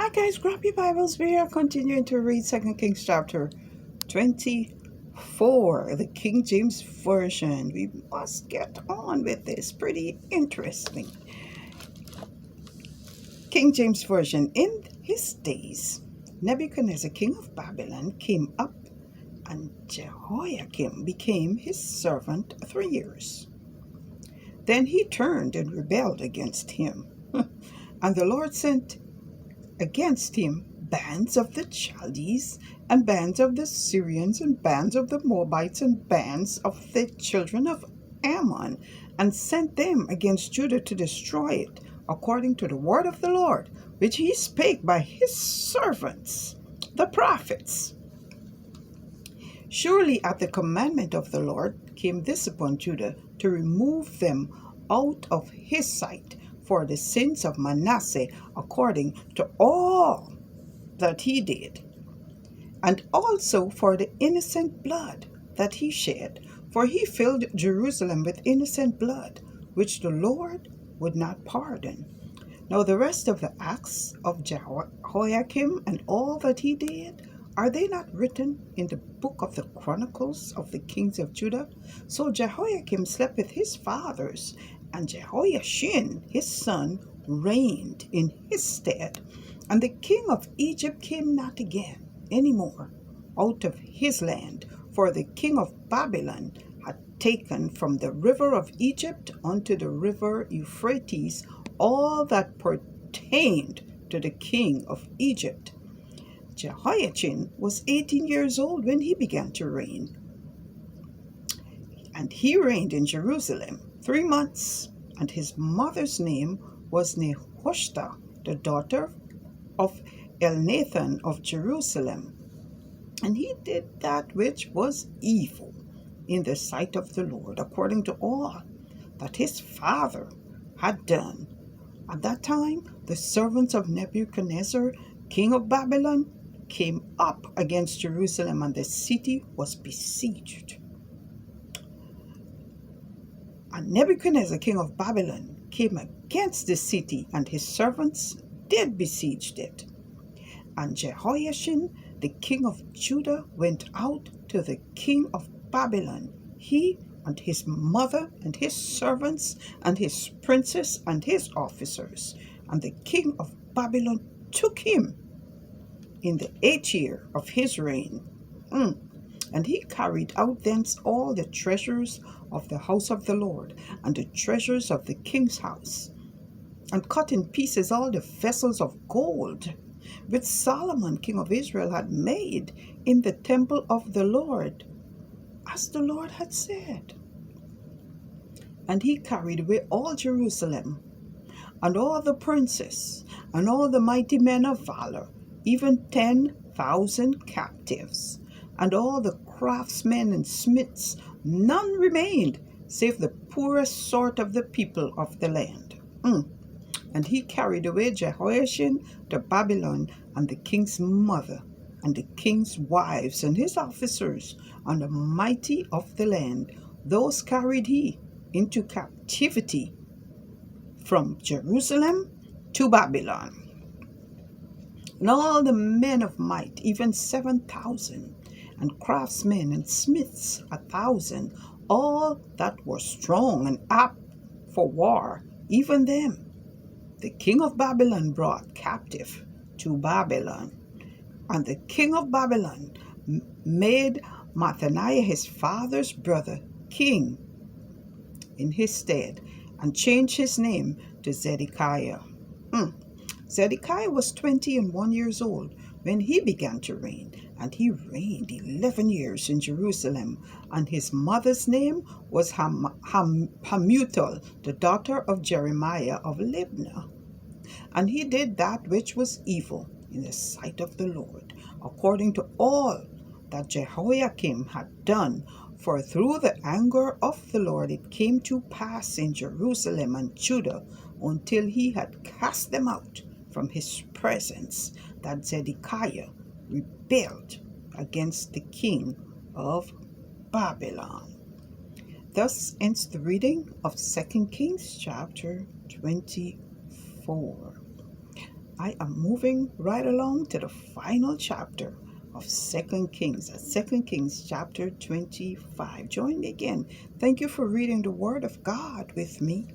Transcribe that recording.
Hi guys, grab your Bibles. We are continuing to read 2 Kings chapter 24, the King James Version. We must get on with this. Pretty interesting. King James Version. In his days, Nebuchadnezzar, king of Babylon, came up, and Jehoiakim became his servant 3 years. Then he turned and rebelled against him. And the Lord sent against him bands of the Chaldees, and bands of the Syrians, and bands of the Moabites, and bands of the children of Ammon, and sent them against Judah to destroy it, according to the word of the Lord, which he spake by his servants, the prophets. Surely at the commandment of the Lord came this upon Judah, to remove them out of his sight, for the sins of Manasseh, according to all that he did, and also for the innocent blood that he shed, for he filled Jerusalem with innocent blood, which the Lord would not pardon. Now the rest of the acts of Jehoiakim and all that he did, are they not written in the book of the Chronicles of the kings of Judah? So Jehoiakim slept with his fathers, and Jehoiachin his son reigned in his stead. And the king of Egypt came not again any more out of his land, for the king of Babylon had taken from the river of Egypt unto the river Euphrates all that pertained to the king of Egypt. Jehoiachin was 18 years old when he began to reign, and he reigned in Jerusalem 3 months. And his mother's name was Nehushta, the daughter of Elnathan of Jerusalem. And he did that which was evil in the sight of the Lord, according to all that his father had done. At that time, the servants of Nebuchadnezzar, king of Babylon, came up against Jerusalem, and the city was besieged. And Nebuchadnezzar, king of Babylon, came against the city, and his servants did besiege it. And Jehoiachin, the king of Judah, went out to the king of Babylon, he and his mother, and his servants, and his princes, and his officers. And the king of Babylon took him in the 8th year of his reign. And he carried out thence all the treasures of the house of the Lord, and the treasures of the king's house, and cut in pieces all the vessels of gold, which Solomon king of Israel had made in the temple of the Lord, as the Lord had said. And he carried away all Jerusalem, and all the princes, and all the mighty men of valor, even 10,000 captives, and all the craftsmen and smiths. None remained, save the poorest sort of the people of the land. And he carried away Jehoiachin to Babylon, and the king's mother, and the king's wives, and his officers, and the mighty of the land. Those carried he into captivity from Jerusalem to Babylon. And all the men of might, even 7,000, and craftsmen and smiths 1,000, all that were strong and apt for war, even them the king of Babylon brought captive to Babylon. And the king of Babylon made Mathaniah his father's brother king in his stead, and changed his name to Zedekiah. Zedekiah was 21 years old when he began to reign, and he reigned 11 years in Jerusalem. And his mother's name was Hamutal, the daughter of Jeremiah of Libnah. And he did that which was evil in the sight of the Lord, according to all that Jehoiakim had done. For through the anger of the Lord it came to pass in Jerusalem and Judah, until he had cast them out from his presence, that Zedekiah rebelled against the king of Babylon. Thus ends the reading of 2 Kings chapter 24. I am moving right along to the final chapter of Second Kings, Second Kings chapter 25. Join me again. Thank you for reading the Word of God with me.